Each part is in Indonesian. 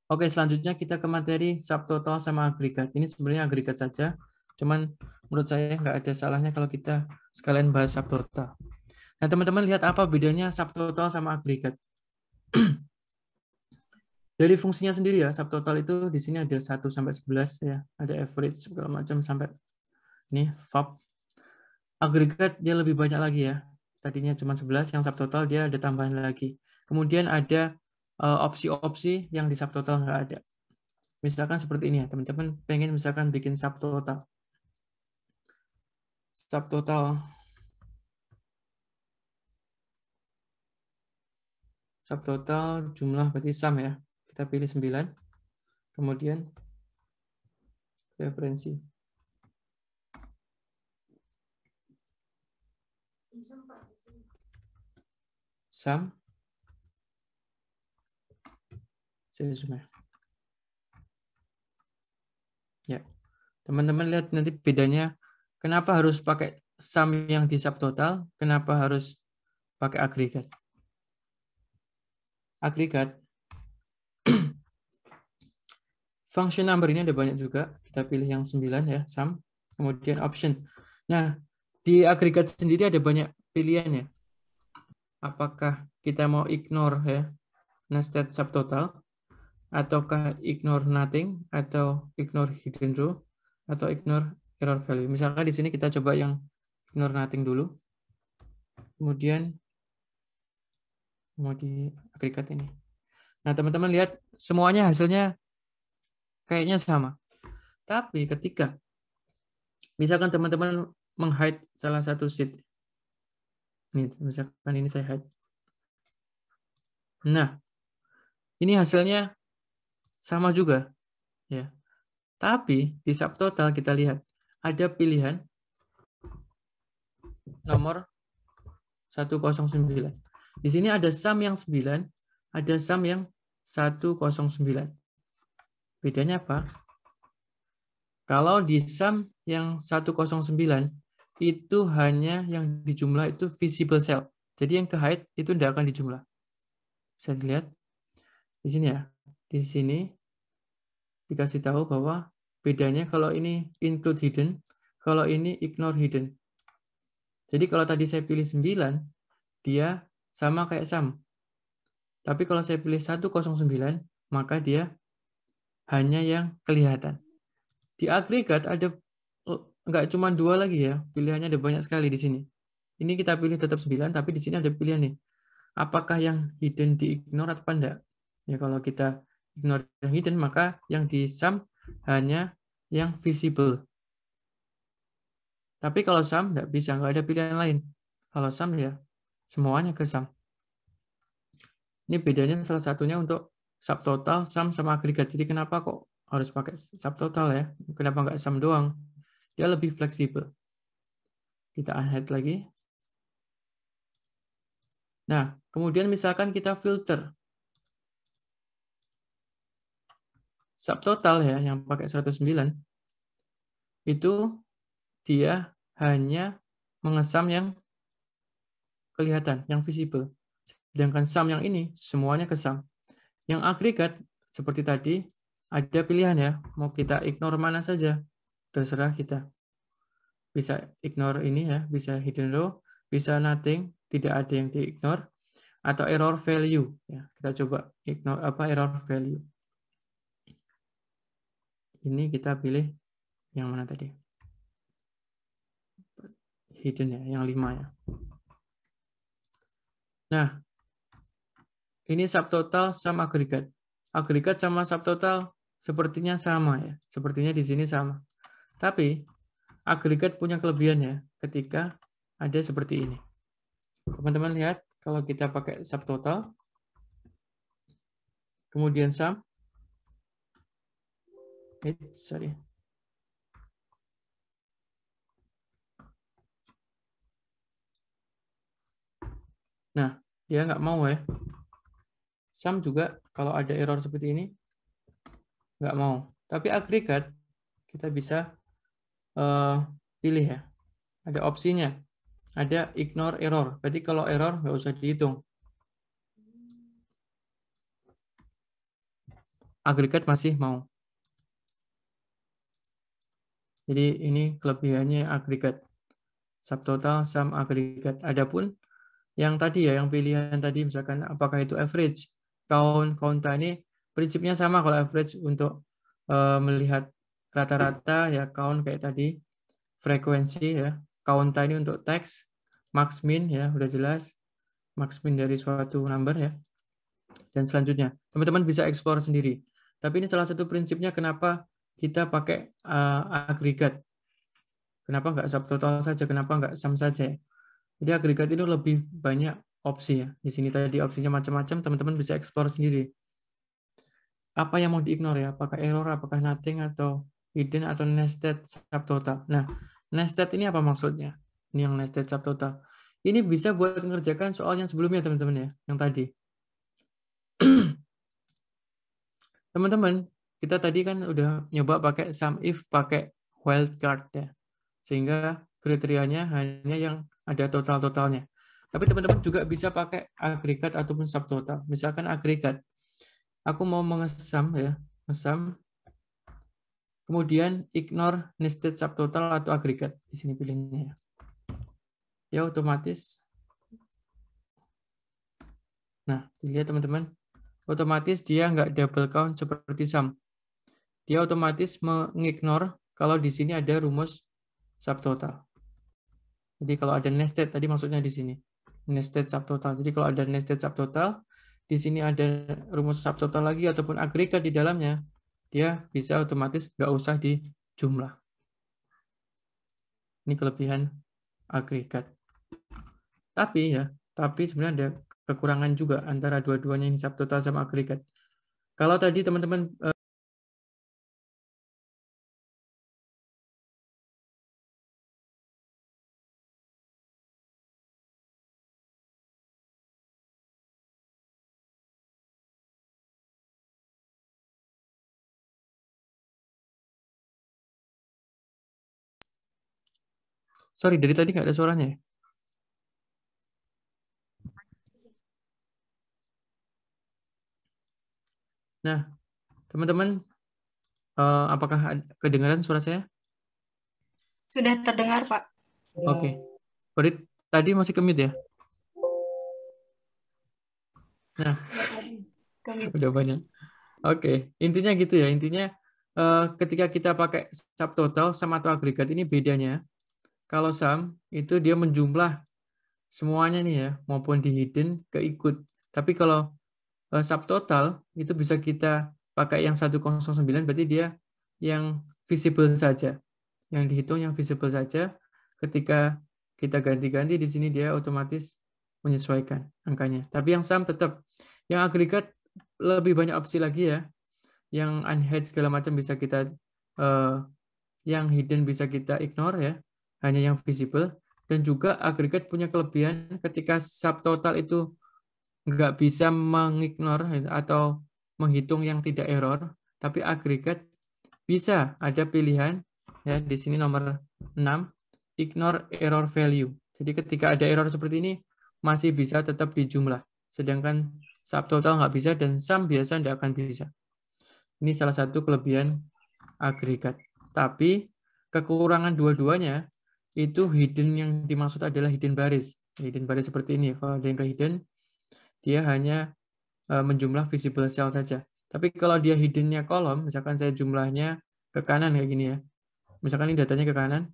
Oke, selanjutnya kita ke materi subtotal sama agregat. Ini sebenarnya agregat saja, cuman menurut saya nggak ada salahnya kalau kita sekalian bahas subtotal. Nah, teman-teman lihat apa bedanya subtotal sama agregat? Dari fungsinya sendiri ya, subtotal itu di sini ada 1 sampai 11 ya, ada average segala macam sampai ini VAB. Agregat dia lebih banyak lagi ya. Tadinya cuma 11, yang subtotal dia ada tambahan lagi. Kemudian ada opsi-opsi yang di subtotal nggak ada. Misalkan seperti ini ya, teman-teman pengen misalkan bikin subtotal. Subtotal jumlah berarti sum ya. Kita pilih 9. Kemudian referensi. Sum. Saya zoom ya. Ya. Teman-teman lihat nanti bedanya kenapa harus pakai sum yang di subtotal, kenapa harus pakai agregat. Agregat function number ini ada banyak juga. Kita pilih yang 9 ya, sum. Kemudian option. Nah, di agregat sendiri ada banyak pilihan ya. Apakah kita mau ignore ya, nested subtotal, ataukah ignore nothing, atau ignore hidden row, atau ignore error value. Misalkan di sini kita coba yang ignore nothing dulu. Kemudian mau di agregat ini. Nah, teman-teman lihat semuanya hasilnya kayaknya sama. Tapi ketika misalkan teman-teman meng-hide salah satu sheet. Nih, misalkan ini saya hide. Nah, ini hasilnya sama juga ya. Tapi di subtotal kita lihat ada pilihan nomor 109. Di sini ada sum yang 9, ada sum yang 109. Bedanya apa? Kalau di sum yang 109 itu hanya yang dijumlah itu visible cell. Jadi yang ke hide itu tidak akan dijumlah. Bisa dilihat di sini ya. Di sini dikasih tahu bahwa bedanya kalau ini include hidden, kalau ini ignore hidden. Jadi kalau tadi saya pilih 9, dia sama kayak sum. Tapi kalau saya pilih 109, maka dia hanya yang kelihatan. Di agregat ada nggak cuma 2 lagi ya, pilihannya ada banyak sekali di sini. Ini kita pilih tetap 9, tapi di sini ada pilihan nih. Apakah yang hidden di-ignore atau enggak? Ya kalau kita ignore yang hidden, maka yang di sum hanya yang visible. Tapi kalau sum nggak bisa, nggak ada pilihan lain. Kalau sum ya semuanya ke sum. Ini bedanya salah satunya untuk subtotal, sum, sama agregat. Jadi kenapa kok harus pakai subtotal ya? Kenapa nggak sum doang? Dia lebih fleksibel. Kita unhide lagi. Nah, kemudian misalkan kita filter. Subtotal ya, yang pakai 109, itu dia hanya mengesam yang kelihatan, yang visible. Sedangkan sum yang ini semuanya kesam. Yang agregat seperti tadi ada pilihan ya, mau kita ignore mana saja, terserah kita. Bisa ignore ini ya, bisa hidden row, bisa nothing, tidak ada yang di-ignore, atau error value. Ya, kita coba ignore apa error value. Ini kita pilih yang mana tadi? Hidden ya, yang 5 ya. Nah, ini subtotal sama agregat. Agregat sama subtotal sepertinya sama ya. Sepertinya di sini sama. Tapi agregat punya kelebihan ya ketika ada seperti ini. Teman-teman lihat kalau kita pakai subtotal, kemudian sum, sorry. Nah, dia nggak mau ya. Sum juga kalau ada error seperti ini nggak mau. Tapi agregat kita bisa pilih ya. Ada opsinya. Ada ignore error. Berarti kalau error nggak usah dihitung. agregat masih mau. Jadi ini kelebihannya agregat. Subtotal, sum, agregat. Adapun yang tadi ya, yang pilihan tadi misalkan apakah itu average, count, count ini prinsipnya sama. Kalau average untuk melihat rata-rata ya, count kayak tadi, frekuensi ya, count ini untuk teks, max min ya udah jelas, max min dari suatu number ya. Dan selanjutnya teman-teman bisa explore sendiri. Tapi ini salah satu prinsipnya kenapa kita pakai agregat. Kenapa nggak subtotal saja? Kenapa nggak sum saja? Jadi agregat itu lebih banyak opsi ya. Di sini tadi opsinya macam-macam, teman-teman bisa explore sendiri. Apa yang mau di-ignore ya? Apakah error, apakah nothing, atau hidden, atau nested subtotal. Nah, nested ini apa maksudnya? Ini yang nested subtotal. Ini bisa buat mengerjakan soal yang sebelumnya, teman-teman ya, yang tadi. Teman-teman, kita tadi kan udah nyoba pakai sum if, pakai wildcard ya. Sehingga kriterianya hanya yang ada total-totalnya. Tapi teman-teman juga bisa pakai agregat ataupun subtotal. Misalkan agregat, aku mau mengesam ya, ngesam, kemudian ignore nested subtotal atau agregat. Di sini pilihnya ya. Ya otomatis. Nah, dilihat teman-teman, otomatis dia nggak double count seperti sum. Dia otomatis mengignore kalau di sini ada rumus subtotal. Jadi kalau ada nested, tadi maksudnya di sini. Nested subtotal. Jadi kalau ada nested subtotal, di sini ada rumus subtotal lagi ataupun agregat di dalamnya, dia bisa otomatis nggak usah dijumlah. Ini kelebihan agregat. Tapi sebenarnya ada kekurangan juga antara dua-duanya ini, subtotal sama agregat. Kalau tadi teman-teman sorry, dari tadi nggak ada suaranya ya? Nah, teman-teman, apakah kedengaran suara saya? Sudah terdengar, Pak. Oke. Farid, tadi masih ke-mute ya? Nah, udah banyak. Oke, intinya gitu ya. Intinya ketika kita pakai subtotal sama atau agregat ini bedanya. Kalau sum itu dia menjumlah semuanya nih ya, maupun di hidden keikut. Tapi kalau subtotal itu bisa kita pakai yang 109, berarti dia yang visible saja. Yang dihitung yang visible saja. Ketika kita ganti-ganti di sini dia otomatis menyesuaikan angkanya. Tapi yang sum tetap. Yang agregat lebih banyak opsi lagi ya. Yang unhide segala macam bisa kita yang hidden bisa kita ignore ya, hanya yang visible. Dan juga agregat punya kelebihan ketika subtotal itu nggak bisa mengignore atau menghitung yang tidak error, tapi agregat bisa ada pilihan ya di sini nomor 6, ignore error value. Jadi ketika ada error seperti ini masih bisa tetap dijumlah, sedangkan subtotal nggak bisa dan sum biasa tidak akan bisa. Ini salah satu kelebihan agregat. Tapi kekurangan dua-duanya itu hidden, yang dimaksud adalah hidden baris. Hidden baris seperti ini. Kalau ada yang ke hidden, dia hanya menjumlah visible cell saja. Tapi kalau dia hiddennya kolom, misalkan saya jumlahnya ke kanan kayak gini ya. Misalkan ini datanya ke kanan,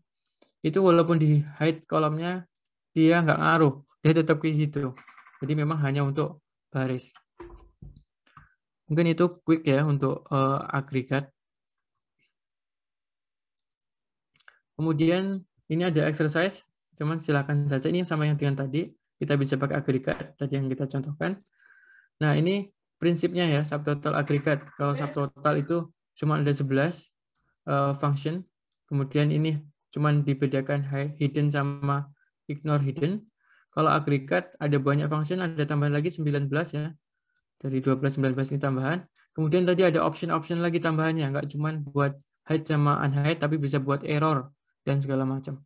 itu walaupun di hide kolomnya, dia nggak ngaruh. Dia tetap ke situ. Jadi memang hanya untuk baris. Mungkin itu quick ya untuk agregat. Kemudian ini ada exercise, cuman silakan saja, ini sama yang dengan tadi, kita bisa pakai agregat tadi yang kita contohkan. Nah ini prinsipnya ya, subtotal agregat. Kalau subtotal itu cuma ada 11 function, kemudian ini cuma dibedakan hidden sama ignore hidden. Kalau agregat ada banyak function, ada tambahan lagi 19 ya, dari 12 19 ini tambahan. Kemudian tadi ada option-option lagi tambahannya, nggak cuma buat hide sama unhide, tapi bisa buat error dan segala macam.